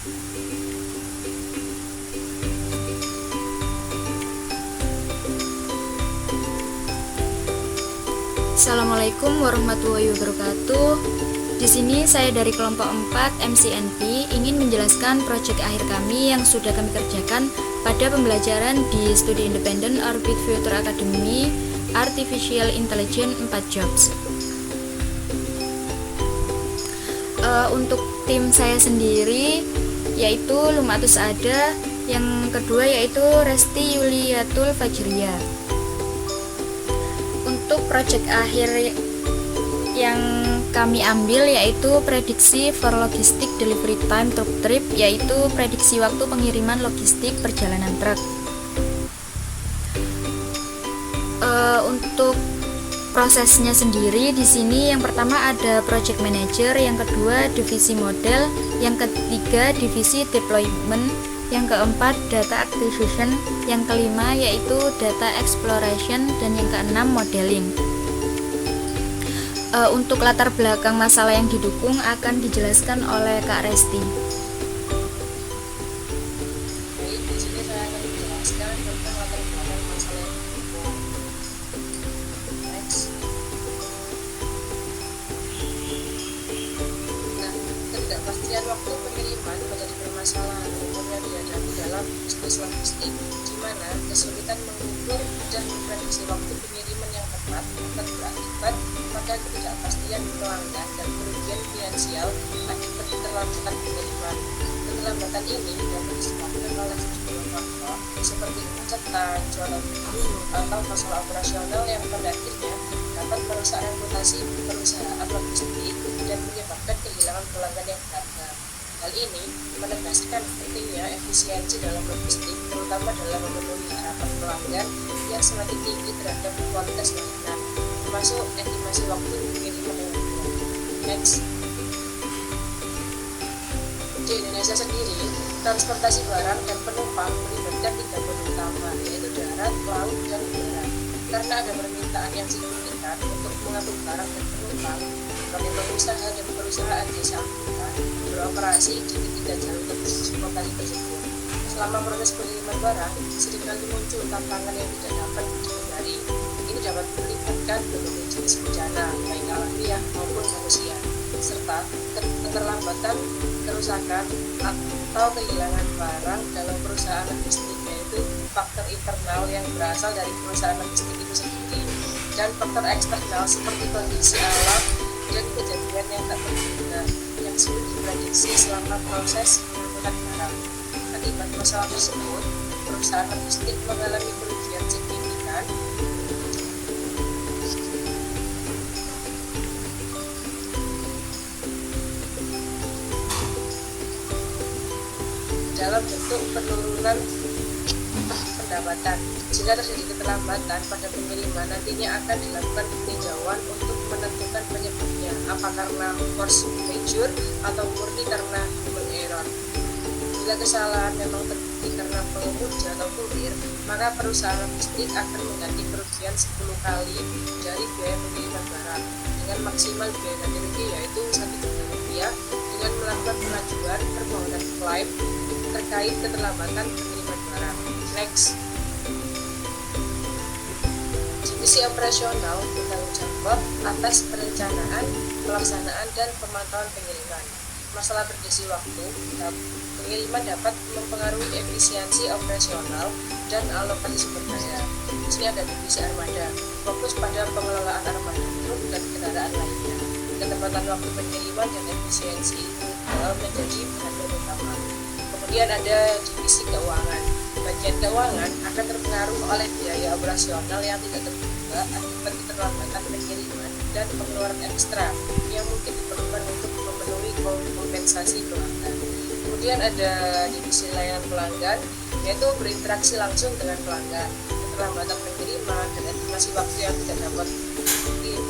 Assalamualaikum warahmatullahi wabarakatuh. Di sini saya dari kelompok 4 MCNP ingin menjelaskan proyek akhir kami yang sudah kami kerjakan pada pembelajaran di Studi Independent Orbit Future Academy Artificial Intelligence 4 Jobs. Untuk tim saya sendiri yaitu Lumatus Ada, yang kedua yaitu Resti Yuliatul Fajriya. Untuk proyek akhir yang kami ambil yaitu prediksi for logistic delivery time truck trip, yaitu prediksi waktu pengiriman logistik perjalanan truk. Untuk prosesnya sendiri di sini yang pertama ada project manager, yang kedua divisi model, yang ketiga divisi deployment, yang keempat data acquisition, yang kelima yaitu data exploration, dan yang keenam modeling. Untuk latar belakang masalah yang didukung akan dijelaskan oleh Kak Resti. Baik, di sini saya akan menjelaskan tentang latar belakang masalah yang didukung. Next. Nah, ketidakpastian waktu pengiriman menjadi permasalahan umumnya dihadapi dalam bisnis logistik, di mana kesulitan mengukur dan memprediksi waktu pengiriman yang tepat akan berakibat pada ketidakpastian pelanggan dan kerugian finansial akibat keterlambatan pengiriman. Keterlambatan ini dapat disebabkan oleh sejumlah faktor seperti kemacetan, jualan dulu, atau masalah operasional yang pada akhirnya dapat merusak reputasi perusahaan logistik dan menyebabkan kehilangan pelanggan yang berharga. Hal ini menegaskan pentingnya efisiensi dalam logistik, terutama dalam memenuhi harapan pelanggan yang semakin tinggi terhadap kualitas layanan, termasuk estimasi waktu pengiriman yang benar. Next. Di Indonesia sendiri, transportasi barang dan penumpang melibatkan 3 moda utama, yaitu darat, laut, dan udara. Karena ada permintaan yang signifikan untuk mengangkut barang dan penumpang, berbagai pengusaha dan perusahaan jasa angkutan beroperasi di ketiga jalur transportasi tersebut. Selama proses pengiriman barang, seringkali muncul tantangan yang tidak dapat dihindari. Ini dapat melibatkan berbagai jenis bencana, baik alamiah maupun manusia, serta keterlambatan, kerusakan, atau kehilangan barang dalam perusahaan logistik, yaitu faktor internal yang berasal dari perusahaan logistik itu sendiri, dan faktor eksternal seperti kondisi alam dan kejadian yang tak terduga yang sulit diprediksi selama proses pengangkutan barang. Akibat masalah tersebut, perusahaan logistik mengalami kerugian signifikan dalam bentuk penurunan pendapatan. Jika terjadi keterlambatan pada pengiriman, nantinya akan dilakukan peninjauan untuk menentukan penyebabnya, apa karena force majeure atau murni karena human error. Bila kesalahan memang terbukti karena pengemudi atau kurir, maka perusahaan logistik akan mengganti kerugian 10 kali dari biaya pengiriman barang dengan maksimal biaya ganti rugi yaitu Rp1 juta dengan melakukan pengajuan permohonan klaim terkait keterlambatan pengiriman barang. Next. Divisi operasional bertanggung jawab atas perencanaan, pelaksanaan, dan pemantauan pengiriman. Masalah berdisi waktu, pengiriman dapat mempengaruhi efisiensi operasional dan alokasi sumber daya. Di sini ada divisi armada, fokus pada pengelolaan armada truk dan kendaraan lainnya. Ketepatan waktu pengiriman dan efisiensi itu menjadi perhatian utama. Kemudian ada divisi keuangan. Bagian keuangan akan terpengaruh oleh biaya operasional yang tidak terduga akibat keterlambatan pengiriman dan pengeluaran ekstra yang mungkin diperlukan untuk memenuhi kompensasi pelanggan. Kemudian ada divisi layanan pelanggan, yaitu berinteraksi langsung dengan pelanggan. Keterlambatan pengiriman dan estimasi waktu yang tidak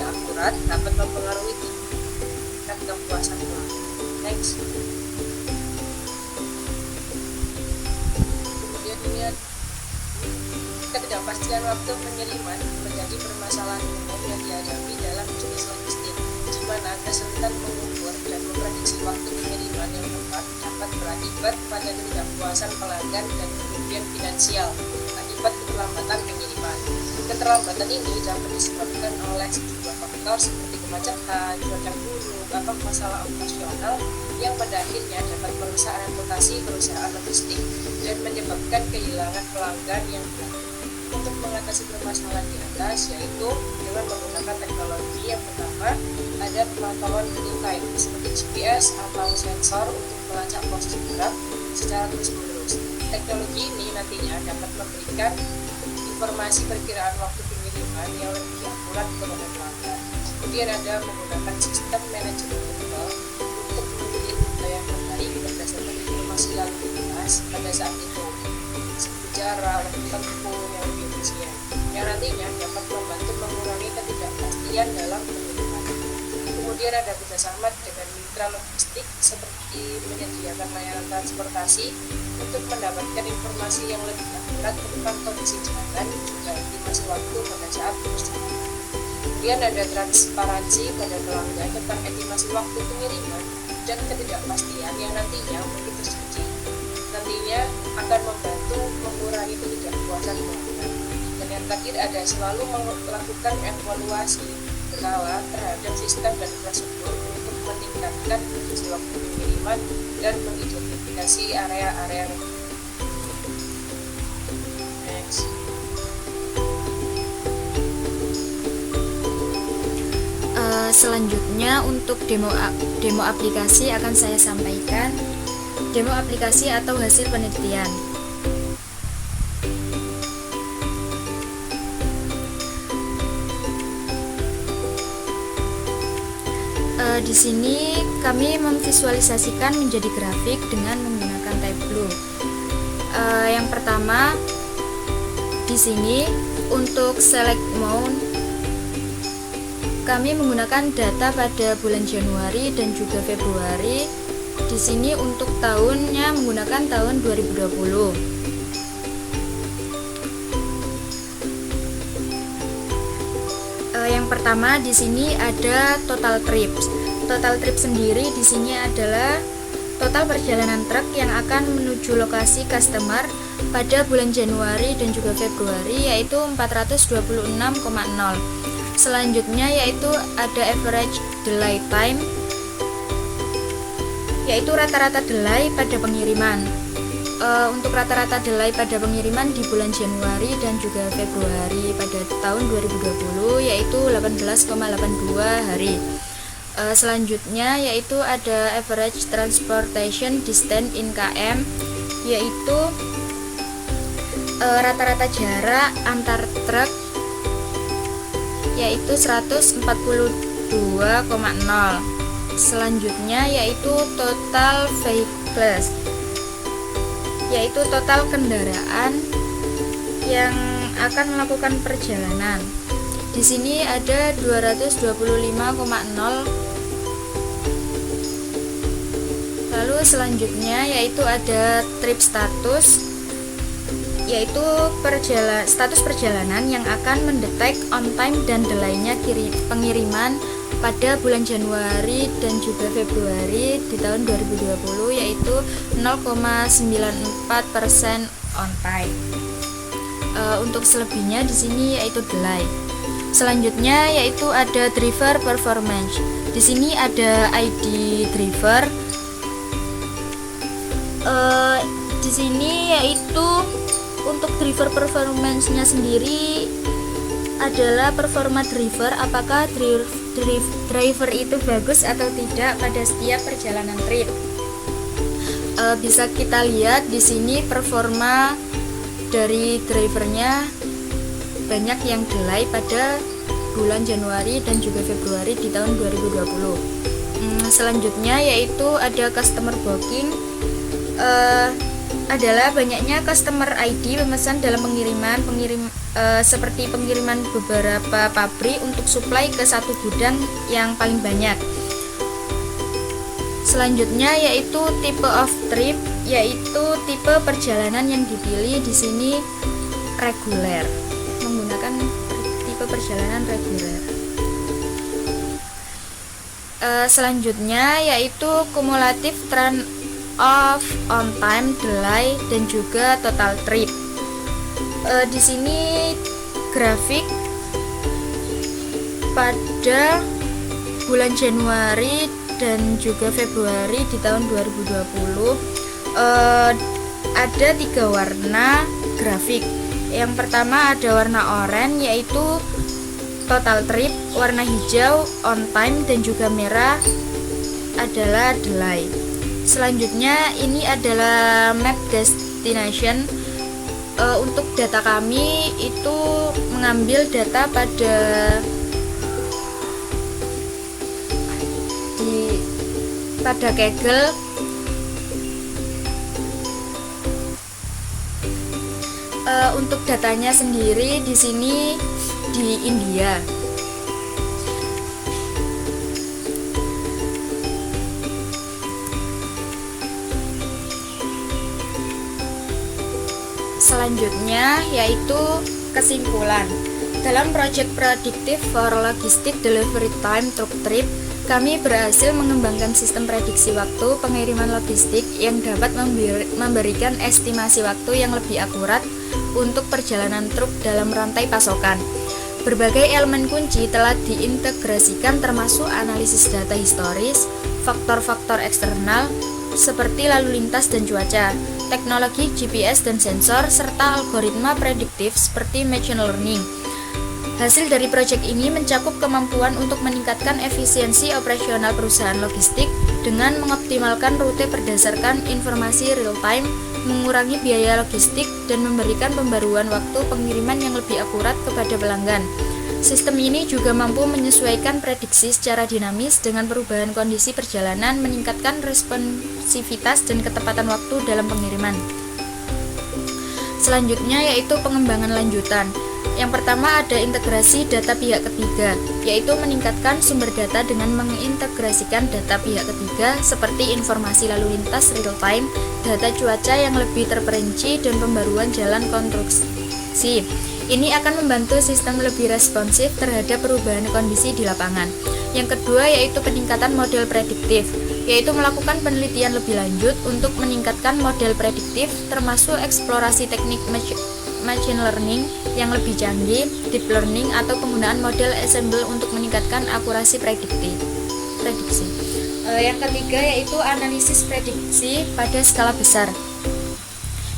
akurat dapat mempengaruhi tingkat kepuasan pelanggan. Next. Ketidakpastian waktu pengiriman menjadi permasalahan umum yang dihadapi dalam jenis logistik, di mana kesulitan mengukur dan memprediksi waktu pengiriman yang tepat dapat berakibat pada ketidakpuasan pelanggan dan kerugian finansial akibat keterlambatan pengiriman. Keterlambatan ini dapat disebabkan oleh sejumlah faktor seperti kemacetan, cuaca buruk, atau masalah operasional yang pada akhirnya dapat merusak reputasi perusahaan logistik dan menyebabkan kehilangan pelanggan yang berat. Untuk mengatasi permasalahan di atas yaitu dengan menggunakan teknologi. Yang pertama ada pemantauan real time seperti GPS atau sensor untuk melacak proses gerak secara terus-menerus. Teknologi ini nantinya dapat memberikan informasi perkiraan waktu pengiriman yang lebih akurat kepada pelanggan. Kemudian ada menggunakan sistem manajemen rute untuk memilih rute yang terbaik berdasarkan informasi lalu lintas pada saat itu, sejarah, waktu tempuh yang lebih efisien, yang nantinya dapat membantu mengurangi ketidakpastian dalam pengiriman. Kemudian ada kerjasama dengan mitra logistik seperti menyediakan layanan transportasi untuk mendapatkan informasi yang lebih akurat tentang kondisi jalan juga estimasi waktu pada saat perjalanan. Kemudian ada transparansi pada pelanggan tentang estimasi waktu pengiriman dan ketidakpastian yang nantinya mungkin terjadi. Nantinya akan membantu mengurangi ketidakpuasan pelanggan. Dan yang terakhir ada selalu melakukan evaluasi berkala terhadap sistem dan prosedur untuk meningkatkan efisiensi waktu pengiriman dan mengidentifikasi area-area. Next. Selanjutnya untuk demo aplikasi akan saya sampaikan. Demo aplikasi atau hasil penelitian. Di sini kami memvisualisasikan menjadi grafik dengan menggunakan Tableau. Yang pertama di sini untuk select mount kami menggunakan data pada bulan Januari dan juga Februari. Di sini untuk tahunnya menggunakan tahun 2020. Yang pertama di sini ada total trips. Total trip sendiri di sini adalah total perjalanan truk yang akan menuju lokasi customer pada bulan Januari dan juga Februari, yaitu 426,0. Selanjutnya yaitu ada average delay time, yaitu rata-rata delay pada pengiriman. Untuk rata-rata delay pada pengiriman di bulan Januari dan juga Februari pada tahun 2020 yaitu 18,82 hari. Selanjutnya yaitu ada average transportation distance in km, yaitu rata-rata jarak antar truk yaitu 142,0. Selanjutnya yaitu total vehicles, yaitu total kendaraan yang akan melakukan perjalanan. Di sini ada 225,0. Lalu selanjutnya yaitu ada trip status, yaitu status perjalanan yang akan mendetek on time dan delaynya pengiriman pada bulan Januari dan juga Februari di tahun 2020, yaitu 0,94% on time. Untuk selebihnya di sini yaitu delay. Selanjutnya yaitu ada driver performance. Di sini ada ID driver. Di sini yaitu untuk driver performance-nya sendiri adalah performa driver, apakah driver itu bagus atau tidak pada setiap perjalanan trip. Bisa kita lihat di sini performa dari drivernya banyak yang delay pada bulan Januari dan juga Februari di tahun 2020. Selanjutnya yaitu ada customer booking. Adalah banyaknya customer ID pemesan dalam pengiriman seperti pengiriman beberapa pabrik untuk suplai ke satu gudang yang paling banyak. Selanjutnya yaitu type of trip, yaitu tipe perjalanan yang dipilih di sini reguler, menggunakan tipe perjalanan reguler. Selanjutnya yaitu kumulatif off, on time, delay, dan juga total trip. Di sini grafik pada bulan Januari dan juga Februari di tahun 2020 ada 3 warna grafik. Yang pertama ada warna oranye yaitu total trip, warna hijau on time, dan juga merah adalah delay. Selanjutnya ini adalah map destination. Untuk data kami itu mengambil data pada Kaggle. Untuk datanya sendiri di sini di India. Selanjutnya yaitu kesimpulan. Dalam Project Predictive for Logistic Delivery Time Truck Trip, kami berhasil mengembangkan sistem prediksi waktu pengiriman logistik yang dapat memberikan estimasi waktu yang lebih akurat untuk perjalanan truk dalam rantai pasokan. Berbagai elemen kunci telah diintegrasikan termasuk analisis data historis, faktor-faktor eksternal seperti lalu lintas dan cuaca, teknologi GPS dan sensor, serta algoritma prediktif seperti machine learning. Hasil dari proyek ini mencakup kemampuan untuk meningkatkan efisiensi operasional perusahaan logistik dengan mengoptimalkan rute berdasarkan informasi real-time, mengurangi biaya logistik, dan memberikan pembaruan waktu pengiriman yang lebih akurat kepada pelanggan. Sistem ini juga mampu menyesuaikan prediksi secara dinamis dengan perubahan kondisi perjalanan, meningkatkan responsivitas dan ketepatan waktu dalam pengiriman. Selanjutnya yaitu pengembangan lanjutan. Yang pertama ada integrasi data pihak ketiga, yaitu meningkatkan sumber data dengan mengintegrasikan data pihak ketiga seperti informasi lalu lintas real time, data cuaca yang lebih terperinci, dan pembaruan jalan konstruksi. Ini akan membantu sistem lebih responsif terhadap perubahan kondisi di lapangan. Yang kedua yaitu peningkatan model prediktif, yaitu melakukan penelitian lebih lanjut untuk meningkatkan model prediktif termasuk eksplorasi teknik machine learning yang lebih canggih, deep learning, atau penggunaan model ensemble untuk meningkatkan akurasi prediksi. Yang ketiga yaitu analisis prediksi pada skala besar,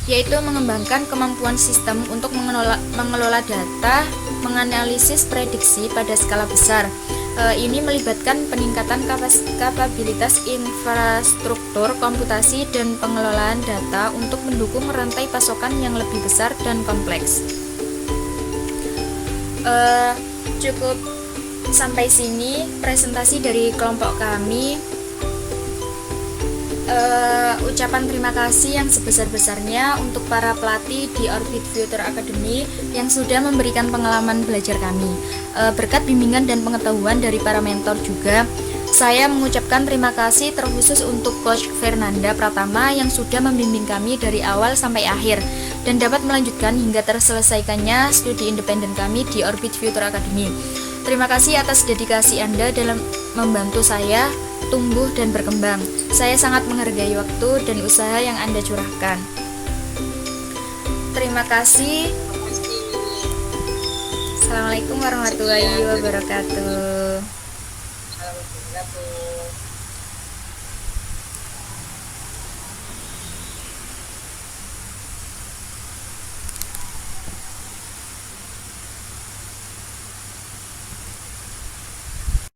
yaitu mengembangkan kemampuan sistem untuk mengelola data, menganalisis prediksi pada skala besar. Ini melibatkan peningkatan kapabilitas infrastruktur komputasi dan pengelolaan data untuk mendukung rantai pasokan yang lebih besar dan kompleks. Cukup sampai sini presentasi dari kelompok kami. Ucapan terima kasih yang sebesar-besarnya untuk para pelatih di Orbit Future Academy yang sudah memberikan pengalaman belajar kami. Berkat bimbingan dan pengetahuan dari para mentor juga, saya mengucapkan terima kasih terkhusus untuk Coach Fernanda Pratama yang sudah membimbing kami dari awal sampai akhir dan dapat melanjutkan hingga terselesaikannya studi independen kami di Orbit Future Academy. Terima kasih atas dedikasi Anda dalam membantu saya tumbuh dan berkembang. Saya sangat menghargai waktu dan usaha yang Anda curahkan. Terima kasih. Assalamualaikum warahmatullahi wabarakatuh. Assalamualaikum.